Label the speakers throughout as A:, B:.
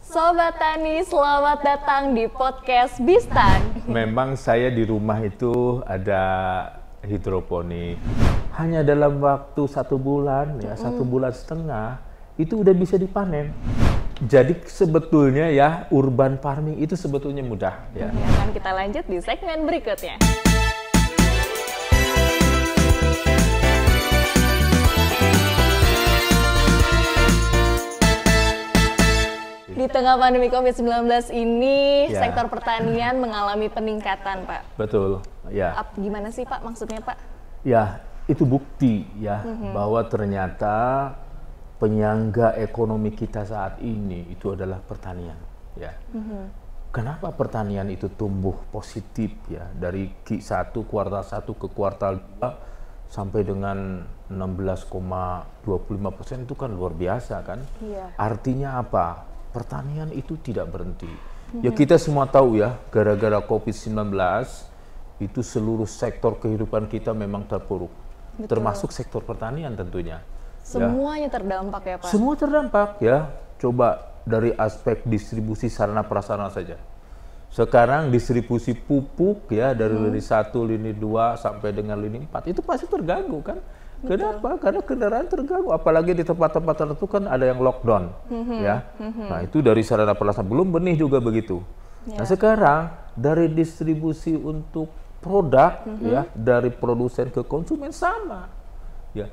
A: Sobat Tani, selamat datang di podcast Bistan.
B: Memang saya di rumah itu ada hidroponik. Hanya dalam waktu 1 bulan, ya 1,5 bulan, itu udah bisa dipanen. Jadi sebetulnya ya urban farming itu sebetulnya mudah. Ya.
A: Akan kita lanjut di segmen berikutnya. Di tengah pandemi COVID-19 ini,
B: Ya.
A: sektor pertanian mengalami peningkatan, Pak.
B: Betul, ya.
A: Gimana sih, Pak, maksudnya, Pak?
B: Ya, itu bukti ya bahwa ternyata penyangga ekonomi kita saat ini itu adalah pertanian. Ya. Kenapa pertanian itu tumbuh positif ya dari Q1 kuartal 1 ke kuartal 2 sampai dengan 16,25% itu kan luar biasa kan?
A: Iya.
B: Artinya apa? Pertanian itu tidak berhenti. Ya kita semua tahu ya, gara-gara COVID-19 itu seluruh sektor kehidupan kita memang terpuruk.
A: Betul.
B: Termasuk sektor pertanian tentunya.
A: Semuanya terdampak ya, Pak?
B: Semua terdampak ya. Coba dari aspek distribusi sarana prasarana saja. Sekarang distribusi pupuk ya dari lini 1, lini 2 sampai dengan lini 4 itu pasti terganggu kan? Kenapa? Karena kendaraan terganggu. Apalagi di tempat-tempat tertentu kan ada yang lockdown ya. Nah itu dari sarana prasarana, belum benih juga begitu. Nah sekarang dari distribusi untuk produk ya dari produsen ke konsumen sama ya.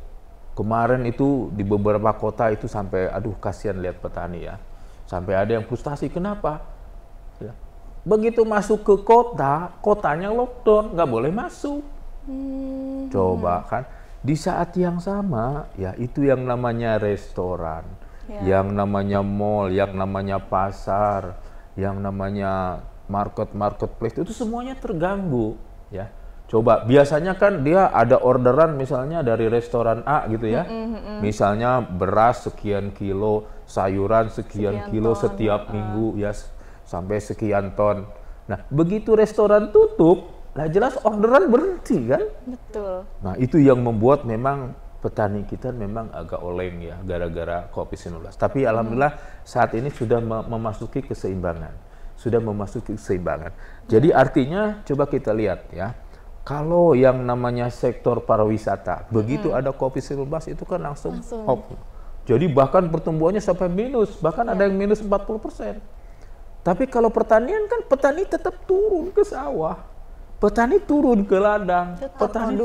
B: Kemarin itu di beberapa kota itu sampai aduh kasihan lihat petani ya. Sampai ada yang frustasi, kenapa? Ya. Begitu masuk ke kota, kotanya lockdown, nggak boleh masuk. Coba kan, di saat yang sama ya itu yang namanya restoran, yang namanya mall, yang namanya pasar, yang namanya marketplace itu semuanya terganggu ya. Coba biasanya kan dia ada orderan misalnya dari restoran A gitu ya. Misalnya beras sekian kilo, sayuran sekian kilo
A: ton,
B: setiap minggu ya sampai sekian ton. Nah, begitu restoran tutup, lah jelas orderan berhenti kan?
A: Betul.
B: Nah, itu yang membuat memang petani kita memang agak oleng ya gara-gara COVID-19. Tapi alhamdulillah saat ini sudah memasuki keseimbangan. Sudah memasuki keseimbangan. Jadi artinya coba kita lihat ya. Kalau yang namanya sektor pariwisata, begitu ada COVID-19 itu kan langsung hop. Jadi bahkan pertumbuhannya sampai minus, bahkan ada yang minus 40%. Tapi kalau pertanian kan petani tetap turun ke sawah. Petani turun ke ladang, petani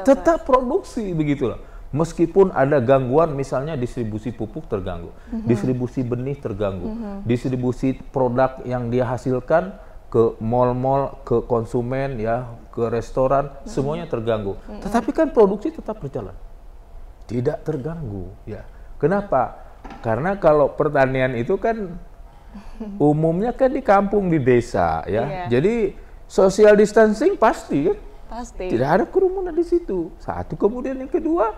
B: tetap produksi begitulah. Meskipun ada gangguan misalnya distribusi pupuk terganggu, distribusi benih terganggu, distribusi produk yang dia hasilkan ke mal-mal, ke konsumen ya, ke restoran, semuanya terganggu. Tetapi kan produksi tetap berjalan. Tidak terganggu ya. Kenapa? Karena kalau pertanian itu kan umumnya kan di kampung, di desa ya. Jadi social distancing pasti kan?
A: Pasti.
B: Tidak ada kerumunan di situ. Satu, kemudian yang kedua,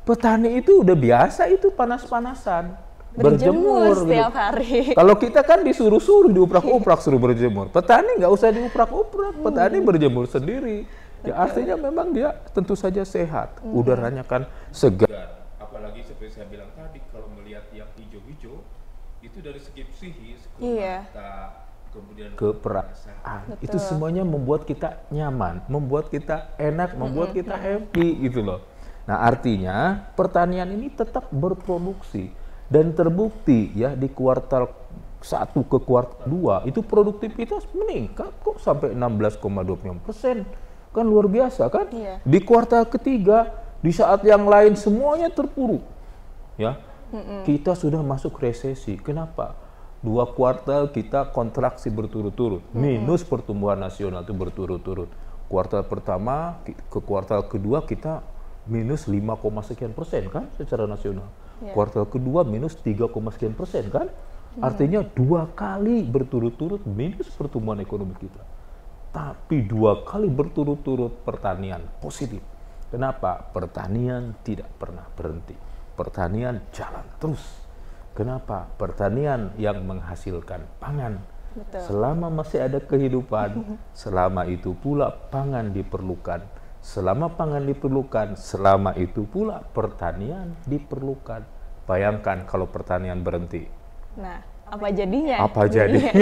B: petani itu udah biasa itu panas-panasan.
A: Berjemur setiap hari.
B: Kalau kita kan disuruh-suruh, diuprak-uprak suruh berjemur. Petani nggak usah diuprak-uprak, petani berjemur sendiri. Ya artinya memang dia tentu saja sehat. Udaranya kan segar. Apalagi seperti saya bilang tadi, kalau melihat yang hijau-hijau, itu dari segi psikis, ke mata, kemudian ke perasaan. Itu semuanya membuat kita nyaman, membuat kita enak, membuat kita happy gitu loh. Nah artinya pertanian ini tetap berproduksi. Dan terbukti ya di kuartal 1 ke kuartal 2 itu produktivitas meningkat kok sampai 16,25%. Kan luar biasa kan?
A: Iya.
B: Di kuartal ketiga di saat yang lain semuanya terpuruk. Ya. Kita sudah masuk resesi. Kenapa? 2 kuartal kita kontraksi berturut-turut. Minus pertumbuhan nasional itu berturut-turut. Kuartal pertama ke kuartal kedua kita minus 5, sekian persen kan secara nasional. Kuartal kedua minus 3, sekian persen kan. Artinya 2 kali berturut-turut minus pertumbuhan ekonomi kita. Tapi 2 kali berturut-turut pertanian positif. Kenapa? Pertanian tidak pernah berhenti. Pertanian jalan terus. Kenapa? Pertanian yang menghasilkan pangan.
A: Betul. Selama
B: masih ada kehidupan, selama itu pula pangan diperlukan. Selama pangan diperlukan, selama itu pula pertanian diperlukan. Bayangkan kalau pertanian berhenti.
A: Nah, apa jadinya?
B: Apa jadinya?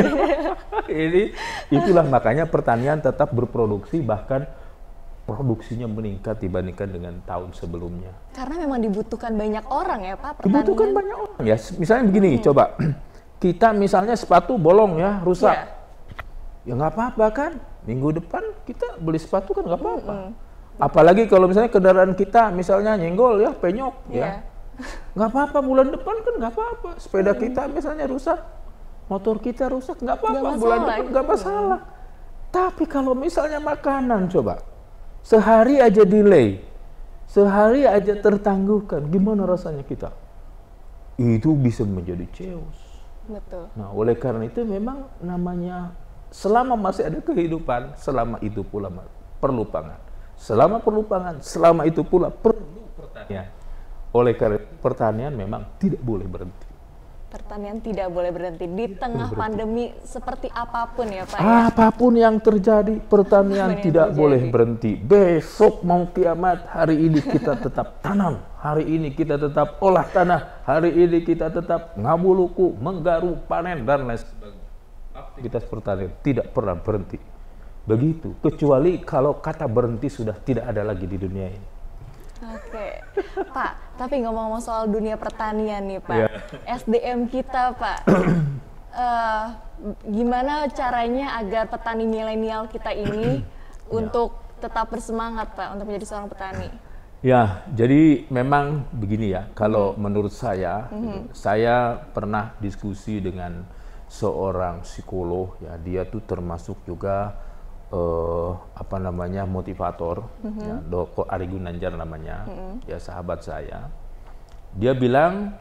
B: Itulah makanya pertanian tetap berproduksi, bahkan produksinya meningkat dibandingkan dengan tahun sebelumnya.
A: Karena memang dibutuhkan banyak orang ya Pak, pertanian.
B: Dibutuhkan banyak orang ya. Misalnya begini, coba kita misalnya sepatu bolong ya, rusak. Ya nggak apa-apa kan, minggu depan kita beli sepatu kan nggak apa-apa. Apalagi kalau misalnya kendaraan kita misalnya nyenggol ya, penyok ya. Nggak apa-apa, bulan depan kan nggak apa-apa. Sepeda kita misalnya rusak, motor kita rusak, nggak apa-apa, bulan depan nggak masalah. Tapi kalau misalnya makanan coba, sehari aja delay, sehari aja tertangguhkan, gimana rasanya kita? Itu bisa menjadi chaos.
A: Betul.
B: Nah, oleh karena itu memang namanya selama masih ada kehidupan, selama itu pula perlu pangan. Selama perlu pangan, selama itu pula perlu pertanian. Oleh karena pertanian memang tidak boleh berhenti.
A: Pertanian tidak boleh berhenti di tengah pandemi seperti apapun ya Pak.
B: Apapun yang terjadi, pertanian tidak boleh berhenti. Besok mau kiamat, hari ini kita tetap tanam, hari ini kita tetap olah tanah, hari ini kita tetap ngabuluku, menggaru, panen dan lain sebagainya. Aktivitas pertanian tidak pernah berhenti. Begitu, kecuali kalau kata berhenti sudah tidak ada lagi di dunia ini.
A: Oke, Pak, tapi ngomong-ngomong soal dunia pertanian nih Pak, SDM kita Pak, gimana caranya agar petani milenial kita ini untuk tetap bersemangat Pak, untuk menjadi seorang petani?
B: Ya, jadi memang begini ya, kalau menurut saya, saya pernah diskusi dengan seorang psikolog, ya dia tuh termasuk juga motivator, ya, Dr. Ari Gunanjar namanya, ya sahabat saya. Dia bilang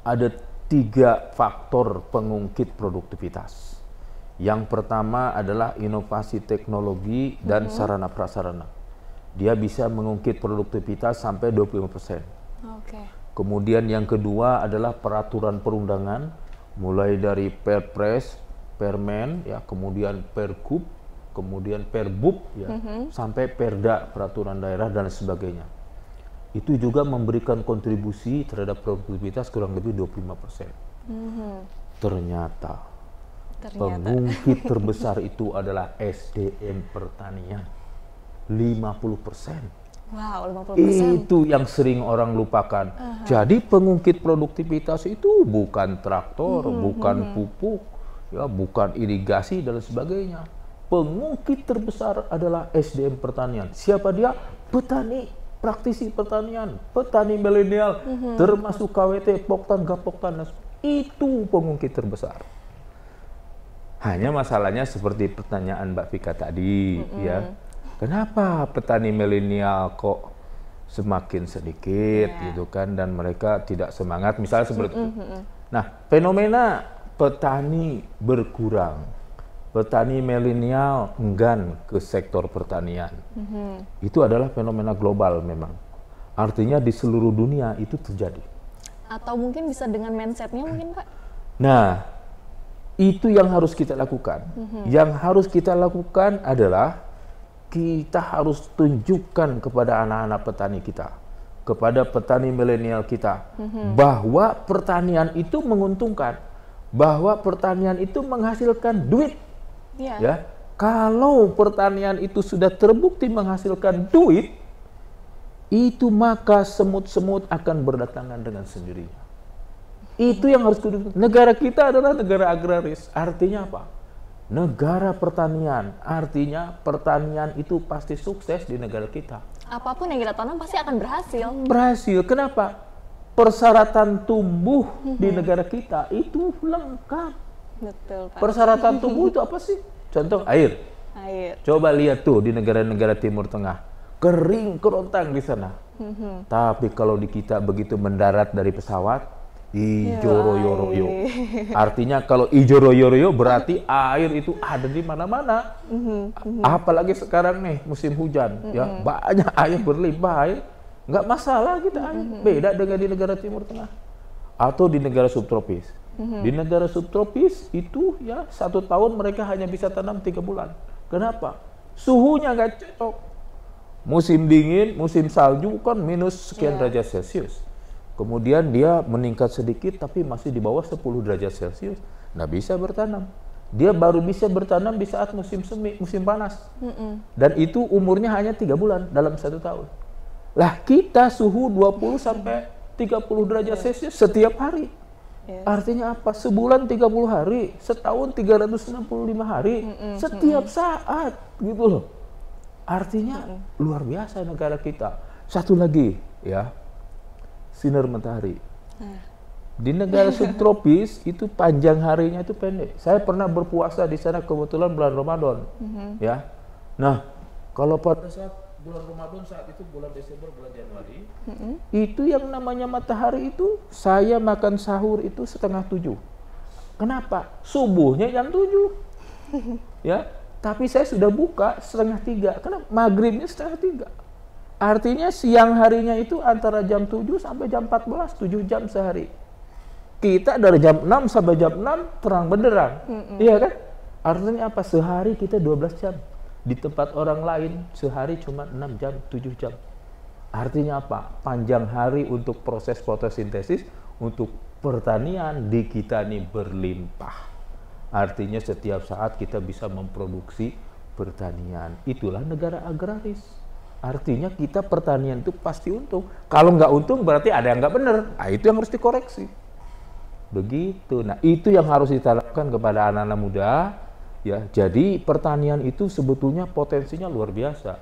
B: ada 3 faktor pengungkit produktivitas. Yang pertama adalah inovasi teknologi dan sarana prasarana. Dia bisa mengungkit produktivitas sampai 25%. Kemudian yang kedua adalah peraturan perundangan, mulai dari Perpres, Permen, ya, kemudian Pergub, kemudian Perbub, ya, sampai Perda, peraturan daerah dan sebagainya. Itu juga memberikan kontribusi terhadap produktivitas kurang lebih 25%. Ternyata pengungkit terbesar itu adalah SDM pertanian, 50%.
A: Wow, 50%.
B: Itu yang sering orang lupakan. Jadi pengungkit produktivitas itu bukan traktor, bukan pupuk, ya, bukan irigasi dan sebagainya. Pengungkit terbesar adalah SDM pertanian. Siapa dia? Petani, praktisi pertanian, petani milenial, termasuk KWT, Poktan, Gapoktan. Itu pengungkit terbesar. Hanya masalahnya seperti pertanyaan Mbak Vika tadi, ya. Kenapa petani milenial kok semakin sedikit, gitu kan, dan mereka tidak semangat, misalnya seperti itu. Nah, fenomena petani berkurang. Petani milenial enggan ke sektor pertanian. Itu adalah fenomena global memang. Artinya di seluruh dunia itu terjadi.
A: Atau mungkin bisa dengan mindsetnya mungkin Pak?
B: Nah, itu yang harus kita lakukan. Yang harus kita lakukan adalah kita harus tunjukkan kepada anak-anak petani kita, kepada petani milenial kita, bahwa pertanian itu menguntungkan, bahwa pertanian itu menghasilkan duit. Ya, kalau pertanian itu sudah terbukti menghasilkan duit, itu maka semut-semut akan berdatangan dengan sendirinya. Itu yang harus kita. Negara kita adalah negara agraris. Artinya apa? Negara pertanian. Artinya pertanian itu pasti sukses di negara kita.
A: Apapun yang kita tanam pasti akan berhasil.
B: Berhasil. Kenapa? Persyaratan tumbuh di negara kita itu lengkap.
A: Betul, Pak.
B: Persyaratan tumbuh itu apa sih? Contoh air. Coba lihat tuh di negara-negara Timur Tengah, kering kerontang di sana. Tapi kalau di kita begitu mendarat dari pesawat, ijo royo-royo. Artinya kalau ijo royo-royo berarti air itu ada di mana-mana. Apalagi sekarang nih musim hujan, ya banyak air berlimpah, air nggak masalah kita air. Beda dengan di negara Timur Tengah atau di negara subtropis. Di negara subtropis itu ya 1 tahun mereka hanya bisa tanam 3 bulan. Kenapa? Suhunya nggak cocok. Musim dingin, musim salju kan minus sekian derajat Celcius. Kemudian dia meningkat sedikit tapi masih di bawah 10 derajat Celcius. nggak bisa bertanam. Dia baru bisa bertanam di saat musim semi, musim panas. Dan itu umurnya hanya 3 bulan dalam 1 tahun. Lah kita suhu 20 sampai 30 derajat Celcius setiap hari. Artinya apa? Sebulan 30 hari, setahun 365 hari, setiap saat gitu loh. Artinya luar biasa negara kita. Satu lagi ya, sinar matahari. Di negara subtropis itu panjang harinya itu pendek. Saya pernah berpuasa di sana kebetulan bulan Ramadan, ya. Nah, kalau pada saat bulan Ramadan saat itu bulan Desember, bulan Januari, itu yang namanya matahari itu saya makan sahur itu 6:30. Kenapa? Subuhnya jam 7, ya. Tapi saya sudah buka 2:30. Kenapa? Maghribnya 2:30. Artinya siang harinya itu antara jam 7 sampai jam 14, 7 jam sehari. Kita dari jam 6 sampai jam 6 terang benderang, iya kan? Artinya apa? Sehari kita 12 jam. Di tempat orang lain sehari cuma 6 jam, 7 jam. Artinya apa? Panjang hari untuk proses fotosintesis, untuk pertanian di kita ini berlimpah. Artinya setiap saat kita bisa memproduksi pertanian. Itulah negara agraris. Artinya kita pertanian itu pasti untung. Kalau nggak untung berarti ada yang nggak benar. Nah, itu yang harus dikoreksi. Begitu. Nah, itu yang harus ditanamkan kepada anak-anak muda. Ya, jadi pertanian itu sebetulnya potensinya luar biasa.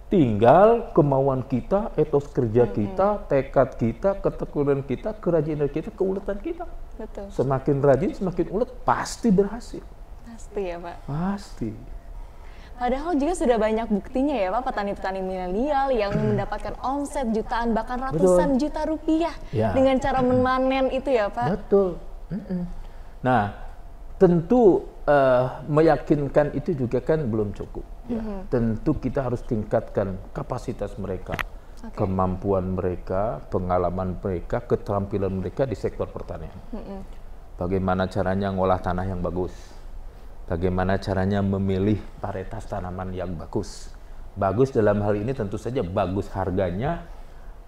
B: Tinggal kemauan kita, etos kerja kita, tekad kita, ketekunan kita, kerajinan kita, keuletan kita.
A: Betul.
B: Semakin rajin, semakin ulet, pasti berhasil.
A: Pasti ya Pak.
B: Pasti.
A: Padahal juga sudah banyak buktinya ya Pak, petani-petani milenial yang mendapatkan omset jutaan bahkan ratusan juta rupiah dengan cara memanen itu ya Pak.
B: Betul. Nah, tentu meyakinkan itu juga kan belum cukup. Ya. Tentu kita harus tingkatkan kapasitas mereka, kemampuan mereka, pengalaman mereka, keterampilan mereka di sektor pertanian. Bagaimana caranya ngolah tanah yang bagus? Bagaimana caranya memilih varietas tanaman yang bagus? Bagus dalam hal ini tentu saja bagus harganya,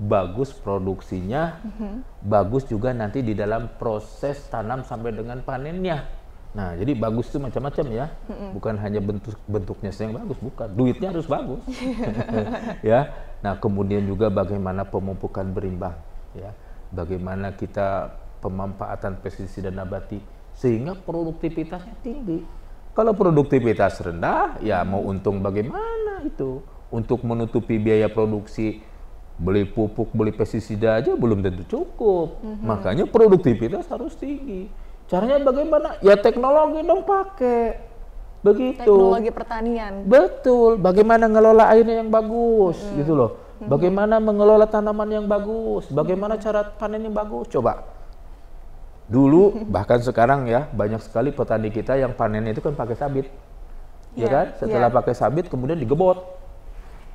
B: bagus produksinya, bagus juga nanti di dalam proses tanam sampai dengan panennya. Nah, jadi bagus itu macam-macam ya, bukan hanya bentuknya yang bagus, bukan, duitnya harus bagus. Ya, nah kemudian juga bagaimana pemupukan berimbang, ya, bagaimana kita pemanfaatan pestisida nabati sehingga produktivitasnya tinggi. Kalau produktivitas rendah, ya mau untung bagaimana itu? Untuk menutupi biaya produksi, beli pupuk, beli pestisida aja belum tentu cukup. Makanya produktivitas harus tinggi. Caranya bagaimana? Ya teknologi dong pakai. Begitu.
A: Teknologi pertanian.
B: Betul. Bagaimana ngelola airnya yang bagus, gitu loh. Bagaimana mengelola tanaman yang bagus, bagaimana cara panen yang bagus. Coba. Dulu bahkan sekarang ya banyak sekali petani kita yang panennya itu kan pakai sabit, ya kan? Setelah pakai sabit kemudian digebot,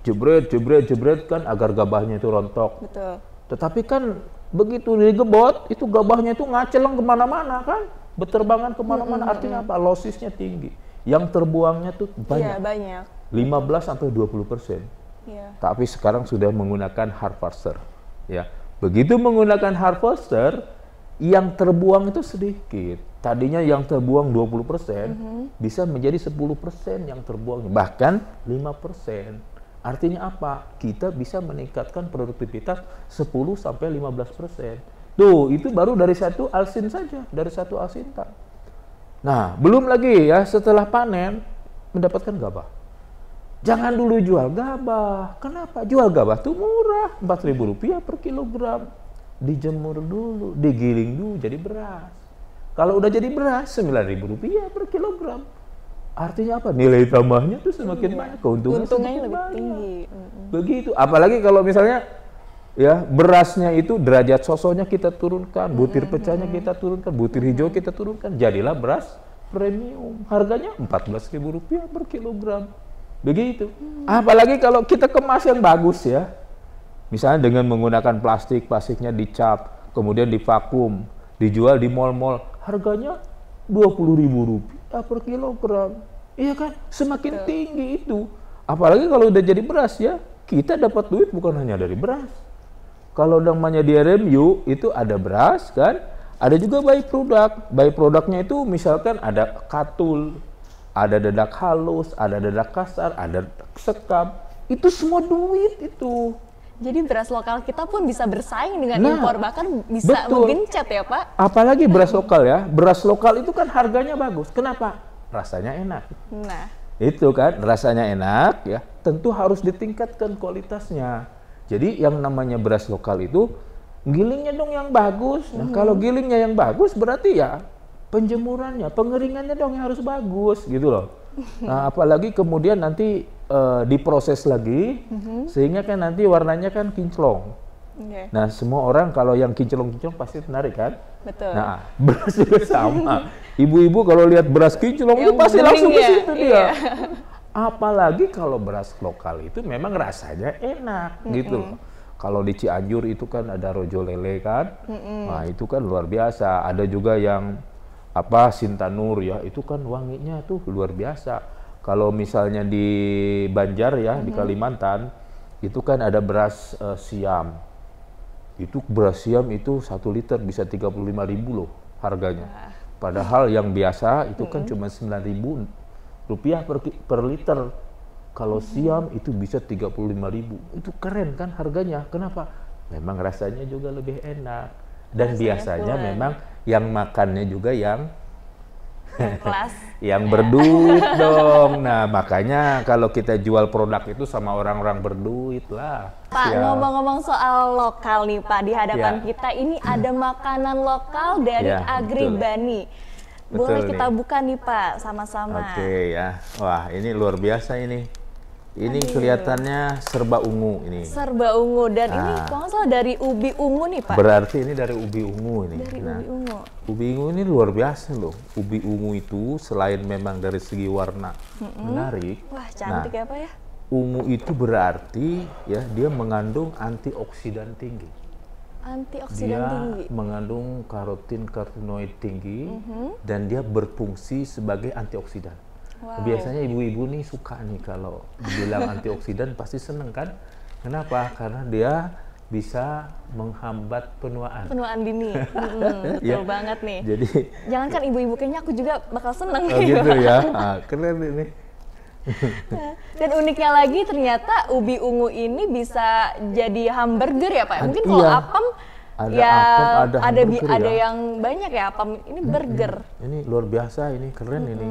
B: jebret kan agar gabahnya itu rontok.
A: Betul.
B: Tetapi kan begitu digebot itu gabahnya itu ngaceleng kemana-mana kan, berterbangan kemana-mana. Artinya apa? Losisnya tinggi. Yang terbuangnya tuh banyak.
A: Iya, banyak.
B: 15-20%.
A: Iya.
B: Tapi sekarang sudah menggunakan harvester. Ya, begitu menggunakan harvester. Yang terbuang itu sedikit. Tadinya yang terbuang 20%, bisa menjadi 10% yang terbuang, bahkan 5%. Artinya apa? Kita bisa meningkatkan produktivitas 10-15%. Tuh, itu baru dari satu alsin saja, dari satu alsintan. Nah, belum lagi ya setelah panen mendapatkan gabah. Jangan dulu jual gabah. Kenapa? Jual gabah tuh murah, Rp4.000 per kilogram. Dijemur dulu, digiling dulu jadi beras. Kalau udah jadi beras, Rp9.000 per kilogram. Artinya apa? Nilai tambahnya tuh semakin banyak, keuntungannya
A: lebih
B: banyak.
A: tinggi.
B: Begitu. Apalagi kalau misalnya ya berasnya itu derajat sosoknya kita turunkan, butir pecahnya kita turunkan, butir hijau kita turunkan, jadilah beras premium. Harganya Rp14.000 per kilogram. Begitu. Apalagi kalau kita kemas yang bagus ya. Misalnya dengan menggunakan plastiknya dicap, kemudian divakum, dijual di mal-mal, harganya Rp20.000 per kilogram. Iya kan? Semakin tinggi itu. Apalagi kalau udah jadi beras ya, kita dapat duit bukan hanya dari beras. Kalau namanya di RMU itu ada beras kan, Ada juga byproduct. Byproductnya itu misalkan ada katul, ada dadak halus, ada dadak kasar, ada sekam. Itu semua duit itu.
A: Jadi beras lokal kita pun bisa bersaing dengan impor, bahkan bisa
B: betul.
A: menggencet ya Pak.
B: Apalagi beras lokal ya. Beras lokal itu kan harganya bagus. Kenapa? Rasanya enak.
A: Nah,
B: itu kan rasanya enak ya. Tentu harus ditingkatkan kualitasnya. Jadi yang namanya beras lokal itu gilingnya dong yang bagus. Nah, kalau gilingnya yang bagus berarti ya penjemurannya, pengeringannya dong yang harus bagus gitu loh. Nah, apalagi kemudian nanti diproses lagi sehingga kan nanti warnanya kan kinclong.
A: Okay.
B: Nah, semua orang kalau yang kinclong-kinclong pasti menarik kan?
A: Betul.
B: Nah, beras juga sama. Ibu-ibu kalau lihat beras kinclong itu pasti langsung ke situ dia. Iya. Apalagi kalau beras lokal itu memang rasanya enak gitu loh. Kalau di Cianjur itu kan ada rojo lele kan, nah itu kan luar biasa. Ada juga yang apa Sintanur ya, itu kan wanginya tuh luar biasa. Kalau misalnya di Banjar ya, di Kalimantan, itu kan ada beras siam. Itu beras siam itu 1 liter bisa 35.000 loh harganya. Padahal yang biasa itu kan cuma 9.000 rupiah per liter. Kalau siam itu bisa 35.000. Itu keren kan harganya. Kenapa? Memang rasanya juga lebih enak. Dan biasanya memang yang makannya juga yang
A: kelas.
B: yang berduit dong. Nah, makanya kalau kita jual produk itu sama orang-orang berduit lah.
A: Pak, ngomong-ngomong soal lokal nih Pak, di hadapan kita ini ada makanan lokal dari Agribani. Boleh kita buka nih Pak, sama-sama.
B: Oke ya. Wah, ini luar biasa ini. Ini kelihatannya serba ungu ini.
A: Serba ungu, dan ini kalau nggak salah dari ubi ungu nih Pak.
B: Berarti ini dari ubi ungu ini.
A: Dari ubi ungu.
B: Ubi ungu ini luar biasa loh. Ubi ungu itu selain memang dari segi warna menarik.
A: Wah, cantik ya Pak ya.
B: Ungu itu berarti ya dia mengandung antioksidan tinggi.
A: Antioksidan tinggi.
B: Dia mengandung karotinoid tinggi dan dia berfungsi sebagai antioksidan. Wow. Biasanya ibu-ibu nih suka nih kalau bilang antioksidan pasti seneng kan? Kenapa? Karena dia bisa menghambat penuaan.
A: Penuaan dini. Betul banget nih.
B: Jadi
A: jangankan ibu-ibu, kayaknya aku juga bakal seneng.
B: Oh gitu ya. Keren ini.
A: Dan uniknya lagi ternyata ubi ungu ini bisa jadi hamburger ya Pak. Mungkin kalau apem ada yang banyak ya, apem ini burger.
B: Ini luar biasa, ini keren ini.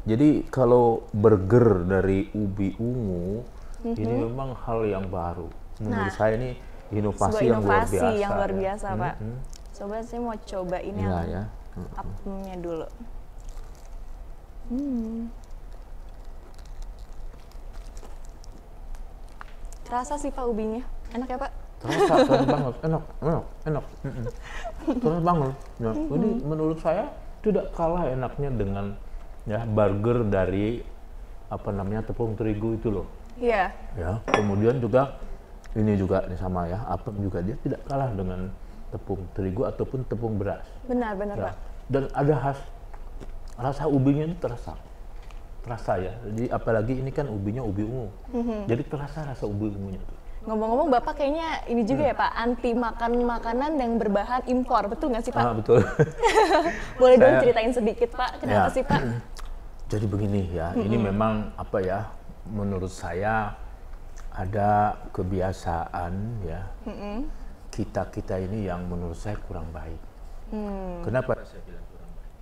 B: Jadi kalau burger dari ubi ungu ini memang hal yang baru. Menurut saya ini inovasi yang luar biasa.
A: Yang luar biasa Pak. Coba saya mau coba ini yang apemnya dulu. Terasa sih Pak ubinya, enak ya Pak?
B: Terasa banget, enak. Terasa banget. Nah, ini menurut saya tidak kalah enaknya dengan ya burger dari apa namanya tepung terigu itu loh.
A: Iya.
B: Ya, kemudian juga ini juga sama ya, apem juga dia tidak kalah dengan tepung terigu ataupun tepung beras.
A: Benar
B: ya.
A: Pak.
B: Dan ada rasa ubinya itu terasa ya. Jadi apalagi ini kan ubinya ubi ungu. Jadi terasa rasa ubi ungunya tuh.
A: Ngomong-ngomong Bapak kayaknya ini juga ya Pak, anti makan makanan yang berbahan impor, betul nggak sih Pak?
B: Betul.
A: Boleh dong ceritain sedikit Pak, kenapa sih Pak?
B: Jadi begini ya, ini memang apa ya, menurut saya ada kebiasaan ya, kita ini yang menurut saya kurang baik. Kenapa saya bilang kurang baik?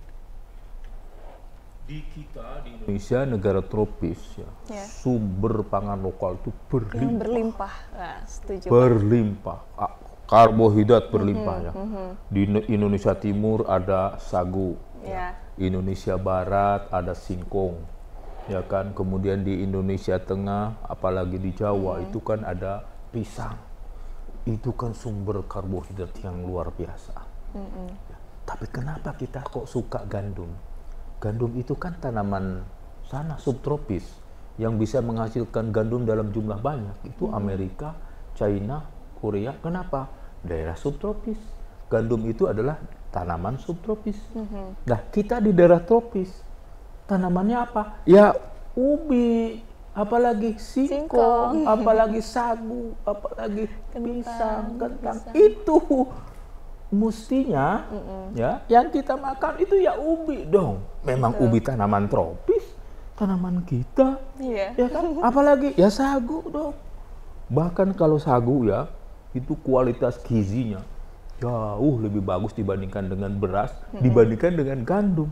B: Di Indonesia negara tropis ya, sumber pangan lokal itu
A: berlimpah. Nah, setuju.
B: Berlimpah, karbohidrat berlimpah ya. Di Indonesia Timur ada sagu, Indonesia Barat ada singkong, ya kan. Kemudian di Indonesia Tengah, apalagi di Jawa itu kan ada pisang. Itu kan sumber karbohidrat yang luar biasa. Ya. Tapi kenapa kita kok suka gandum? Gandum itu kan tanaman sana subtropis yang bisa menghasilkan gandum dalam jumlah banyak. Itu Amerika, China, Korea. Kenapa? Daerah subtropis. Gandum itu adalah tanaman subtropis. Nah, kita di daerah tropis. Tanamannya apa? Ya ubi, apalagi singkong, apalagi sagu, apalagi pisang, kentang. Itu mestinya ya yang kita makan itu ya ubi dong. Memang ubi tanaman tropis, tanaman kita, ya kan? Apalagi ya sagu dong. Bahkan kalau sagu ya itu kualitas gizinya jauh lebih bagus dibandingkan dengan beras, dibandingkan dengan gandum.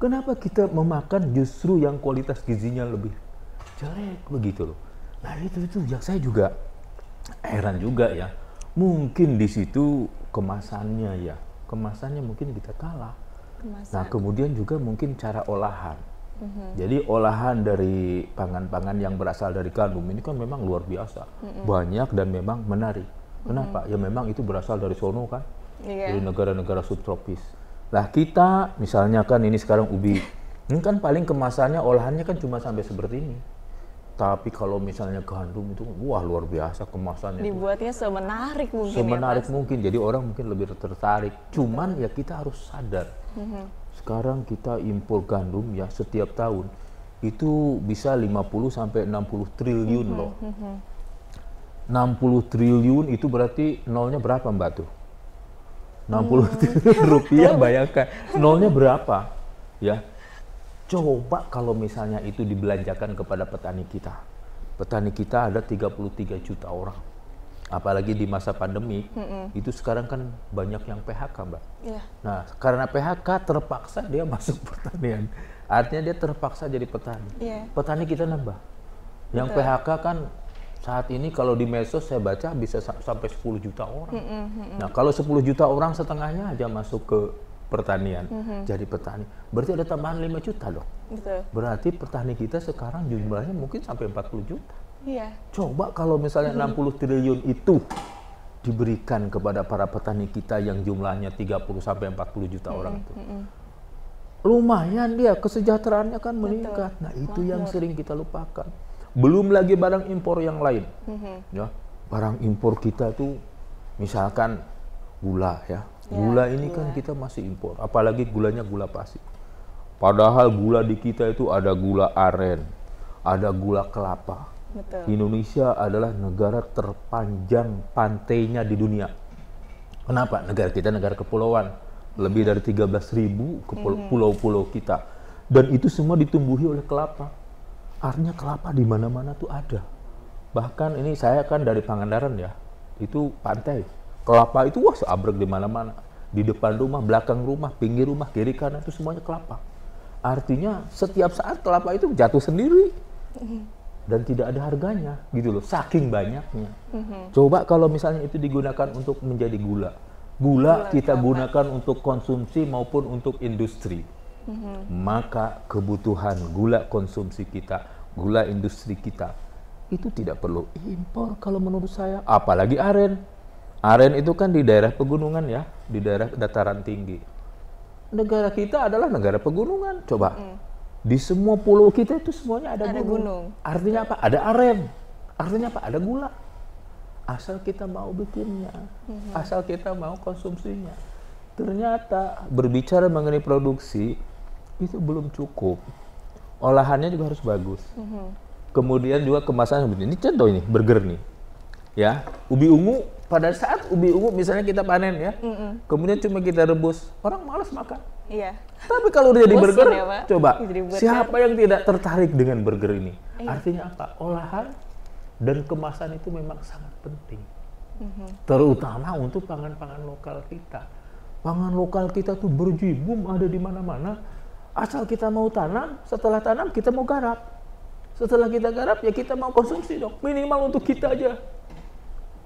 B: Kenapa kita memakan justru yang kualitas gizinya lebih jelek begitu loh? Nah itu yang saya juga heran juga ya. Mungkin di situ kemasannya ya, kemasannya mungkin kita kalah. Nah kemudian juga mungkin cara olahan. Jadi olahan dari pangan-pangan yang berasal dari gandum ini kan memang luar biasa, banyak dan memang menarik. Kenapa? Ya memang itu berasal dari sono kan, dari negara-negara subtropis. Lah kita misalnya kan ini sekarang ubi, ini kan paling kemasannya olahannya kan cuma sampai seperti ini. Tapi kalau misalnya gandum itu, wah luar biasa kemasannya.
A: Dibuatnya semenarik mungkin
B: semenarik
A: ya,
B: mungkin, jadi orang mungkin lebih tertarik. Cuman ya kita harus sadar, sekarang kita impor gandum ya setiap tahun, itu bisa 50-60 triliun loh. 60 triliun itu berarti nolnya berapa Mbak tuh? 60 triliun rupiah, bayangkan. Nolnya berapa? Ya. Coba kalau misalnya itu dibelanjakan kepada petani kita. Petani kita ada 33 juta orang. Apalagi di masa pandemi, itu sekarang kan banyak yang PHK, Mbak. Nah, karena PHK terpaksa dia masuk pertanian. Artinya dia terpaksa jadi petani. Petani kita nambah. Yang PHK kan saat ini kalau di medsos saya baca bisa sampai 10 juta orang. Nah, kalau 10 juta orang setengahnya aja masuk ke pertanian, jadi petani. Berarti ada tambahan 5 juta dong. Berarti petani kita sekarang jumlahnya mungkin sampai 40 juta. Coba kalau misalnya 60 triliun itu diberikan kepada para petani kita yang jumlahnya 30 sampai 40 juta orang itu. Lumayan dia kesejahteraannya kan meningkat. Nah, itu yang sering kita lupakan. Belum lagi barang impor yang lain. Ya, barang impor kita tuh misalkan gula ya. Gula ini kan kita masih impor, apalagi gulanya gula pasir. Padahal gula di kita itu ada gula aren, ada gula kelapa. Indonesia adalah negara terpanjang pantainya di dunia. Kenapa? Negara kita negara kepulauan, lebih dari 13.000 pulau-pulau kita. Dan itu semua ditumbuhi oleh kelapa. Artinya kelapa di mana-mana tuh ada. Bahkan ini saya kan dari Pangandaran ya, itu pantai. Kelapa itu wah seabrek di mana-mana. Di depan rumah, belakang rumah, pinggir rumah, kiri kanan itu semuanya kelapa. Artinya setiap saat kelapa itu jatuh sendiri. Dan tidak ada harganya gitu loh, saking banyaknya. Coba kalau misalnya itu digunakan untuk menjadi gula. Gula kita gunakan untuk konsumsi maupun untuk industri. Maka kebutuhan gula konsumsi kita, gula industri kita, itu tidak perlu impor kalau menurut saya. Apalagi aren. Aren itu kan di daerah pegunungan ya, di daerah dataran tinggi. Negara kita adalah negara pegunungan. Coba, di semua pulau kita itu semuanya ada gunung. Artinya apa? Ada aren. Artinya apa? Ada gula. Asal kita mau bikinnya, asal kita mau konsumsinya. Ternyata berbicara mengenai produksi, itu belum cukup. Olahannya juga harus bagus. Kemudian juga kemasannya begini. Ini contoh ini, burger nih. Ya, ubi ungu. Pada saat ubi ungu misalnya kita panen ya, kemudian cuma kita rebus, orang malas makan. Tapi kalau udah jadi burger, ya, coba siapa yang tidak tertarik dengan burger ini? Artinya apa? Olahan dan kemasan itu memang sangat penting, terutama untuk pangan-pangan lokal kita. Pangan lokal kita tuh berjibun ada di mana-mana. Asal kita mau tanam, setelah tanam kita mau garap. Setelah kita garap ya kita mau konsumsi dong, minimal untuk kita aja.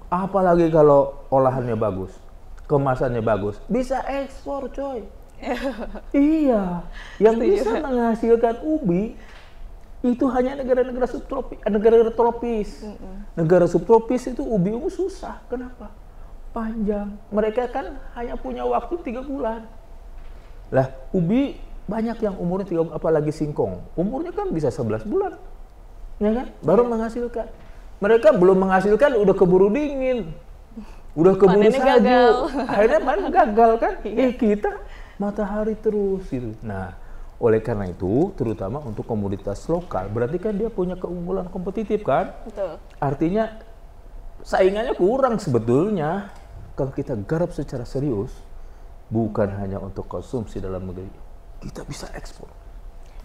B: Apalagi kalau olahannya bagus, kemasannya bagus, bisa ekspor coy. Iya, yang bisa menghasilkan ubi itu hanya negara-negara subtropis, negara-negara tropis. Negara subtropis itu ubi ungu susah. Kenapa? Panjang. Mereka kan hanya punya waktu 3 bulan. Lah, ubi banyak yang umurnya 3 bulan, apalagi singkong. Umurnya kan bisa 11 bulan. Ya kan? Baru menghasilkan. Mereka belum menghasilkan udah keburu dingin, udah keburu salju, akhirnya panen gagal kan? Kita matahari terus gitu. Nah, oleh karena itu, terutama untuk komoditas lokal, berarti kan dia punya keunggulan kompetitif kan? Artinya saingannya kurang sebetulnya. kalau kita garap secara serius, bukan hanya untuk konsumsi dalam negeri, kita bisa ekspor.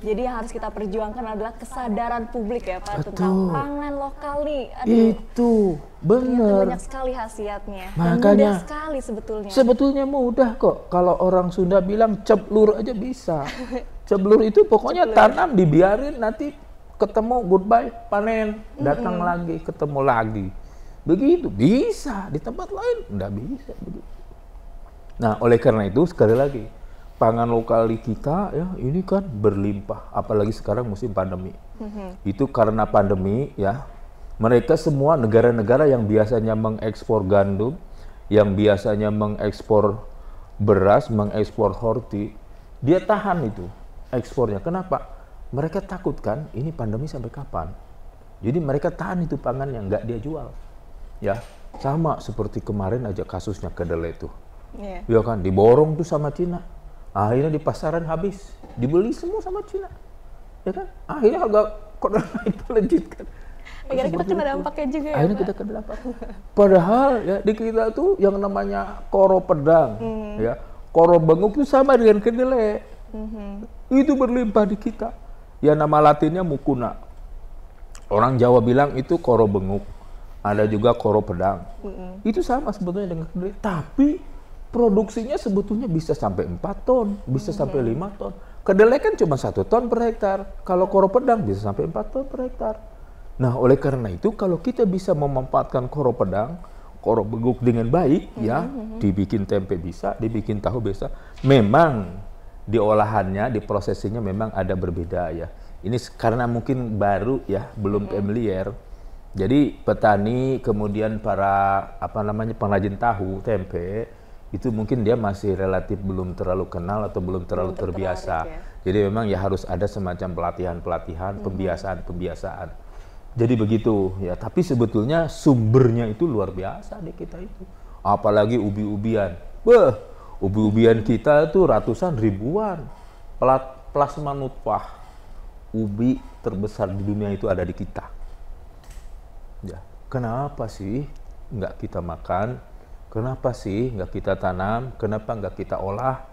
A: Jadi yang harus kita perjuangkan adalah kesadaran publik ya Pak,
B: Betul.
A: tentang pangan lokal nih.
B: Itu benar.
A: Banyak sekali khasiatnya.
B: Makanya,
A: dan mudah sekali sebetulnya.
B: Sebetulnya mudah kok. Kalau orang Sunda bilang ceblur aja bisa. Ceblur itu pokoknya tanam, dibiarin, nanti ketemu, goodbye, panen, datang lagi, ketemu lagi. Begitu, bisa. Di tempat lain nggak bisa begitu. Nah, oleh karena itu sekali lagi, pangan lokal di kita ya ini kan berlimpah, apalagi sekarang musim pandemi. Itu karena pandemi ya, mereka semua negara-negara yang biasanya mengekspor gandum, yang biasanya mengekspor beras, mengekspor horti, dia tahan itu ekspornya. Kenapa? Mereka takut kan ini pandemi sampai kapan. Jadi mereka tahan itu pangan yang nggak dia jual. Ya, sama seperti kemarin aja kasusnya kedelai itu. Ya kan, diborong tuh sama Cina. Akhirnya di pasaran habis, dibeli semua sama Cina, ya kan? Akhirnya harga kedelai itu legit kan?
A: Akhirnya kita kena dampaknya juga ya.
B: Akhirnya kita kena dampak. Padahal ya di kita tuh yang namanya koro pedang, ya koro benguk itu sama dengan kedelai, itu berlimpah di kita. Ya nama latinnya mucuna. Orang Jawa bilang itu koro benguk, ada juga koro pedang. Itu sama sebetulnya dengan kedelai, tapi produksinya sebetulnya bisa sampai 4 ton, bisa sampai 5 ton. Kedelai kan cuma 1 ton per hektar. Kalau koro pedang bisa sampai 4 ton per hektar. Nah, oleh karena itu kalau kita bisa memanfaatkan koro pedang, koro benguk dengan baik, ya, dibikin tempe bisa, dibikin tahu bisa. Memang di olahannya, di prosesinya memang ada berbeda ya. Ini karena mungkin baru ya, belum familiar. Jadi petani kemudian para pengrajin tahu, tempe, itu mungkin dia masih relatif belum terlalu kenal atau belum terlalu terbiasa. Ya. Jadi memang ya harus ada semacam pelatihan-pelatihan, pembiasaan-pembiasaan. Jadi begitu ya, tapi sebetulnya sumbernya itu luar biasa di kita itu. Apalagi ubi-ubian. Wah, ubi-ubian kita itu ratusan ribuan. Plasma nutfah ubi terbesar di dunia itu ada di kita. Ya, kenapa sih nggak kita makan? Kenapa sih nggak kita tanam? Kenapa nggak kita olah?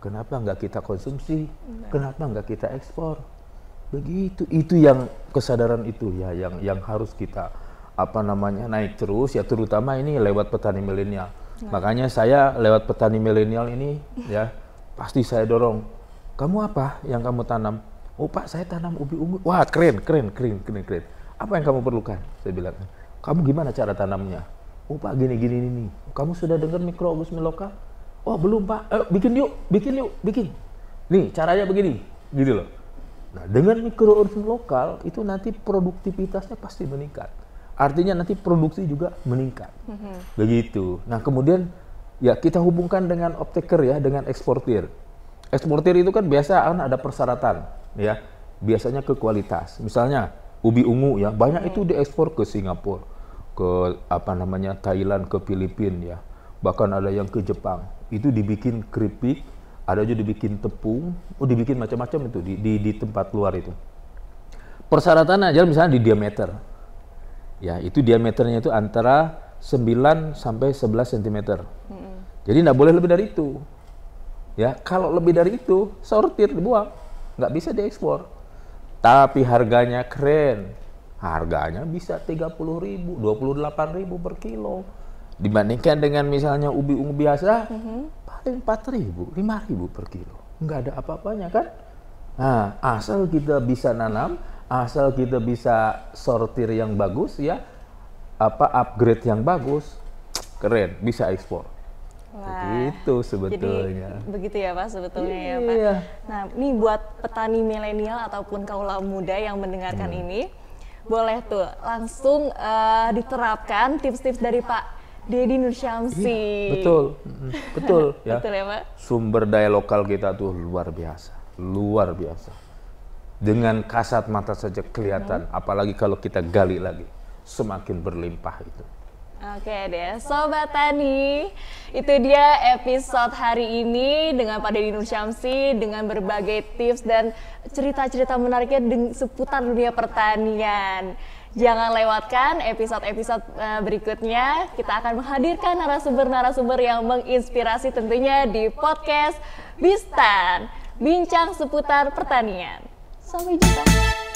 B: Kenapa nggak kita konsumsi? Kenapa nggak kita ekspor? Begitu, itu yang kesadaran itu ya, yang harus kita naik terus ya, terutama ini lewat petani milenial. Makanya saya lewat petani milenial ini ya pasti saya dorong. Kamu apa yang kamu tanam? Oh Pak, saya tanam ubi ungu. Wah keren. Apa yang kamu perlukan? Saya bilang. Kamu gimana cara tanamnya? Oh Pak, gini. Kamu sudah dengar mikroorganisme lokal? Oh belum Pak, bikin yuk. Nih caranya begini, gitu loh. Nah dengan mikroorganisme lokal itu nanti produktivitasnya pasti meningkat. Artinya nanti produksi juga meningkat. Begitu. Nah kemudian ya kita hubungkan dengan optaker ya, dengan eksportir. Eksportir itu kan biasa ada persyaratan ya, biasanya ke kualitas. Misalnya ubi ungu ya, banyak itu diekspor ke Singapura, ke Thailand, ke Filipina ya, bahkan ada yang ke Jepang. Itu dibikin keripik, ada juga dibikin tepung, dibikin macam-macam itu di tempat luar itu. Persyaratan aja misalnya di diameter, ya itu diameternya itu antara 9 sampai 11 cm. Jadi nggak boleh lebih dari itu. Ya kalau lebih dari itu sortir, dibuang, nggak bisa diekspor. Tapi harganya keren. Harganya bisa 30.000, 28.000 per kilo. Dibandingkan dengan misalnya ubi ungu biasa, paling 4.000, 5.000 per kilo. Nggak ada apa-apanya kan? Nah, asal kita bisa nanam, asal kita bisa sortir yang bagus ya, upgrade yang bagus, keren, bisa ekspor.
A: Wah,
B: itu sebetulnya.
A: Jadi begitu ya Pak sebetulnya ya Pak. Nah, ini buat petani milenial ataupun kaula muda yang mendengarkan ini, boleh tuh langsung diterapkan tips-tips dari Pak Deddy Nur Syamsi.
B: Betul ya.
A: Betul ya Pak.
B: Sumber daya lokal kita tuh luar biasa. Dengan kasat mata saja kelihatan, apalagi kalau kita gali lagi, semakin berlimpah itu.
A: Oke deh, Sobat Tani, itu dia episode hari ini dengan Pak Deddy Nur Syamsi dengan berbagai tips dan cerita-cerita menariknya seputar dunia pertanian. Jangan lewatkan episode-episode berikutnya. Kita akan menghadirkan narasumber-narasumber yang menginspirasi tentunya di podcast Bistan, bincang seputar pertanian. Sampai jumpa.